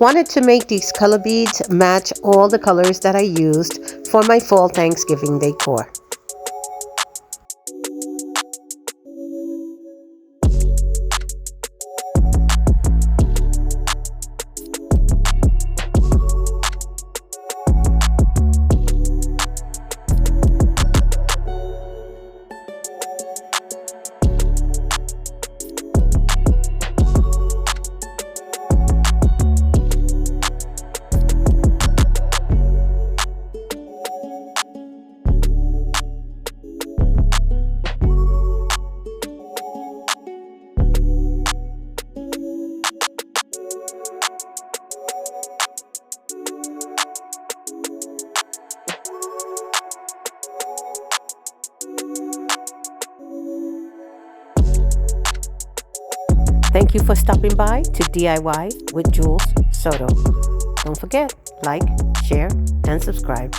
Wanted to make these color beads match all the colors that I used for my fall Thanksgiving decor. Thank you for stopping by to DIY with Jules Soto. Don't forget, like, share, and subscribe.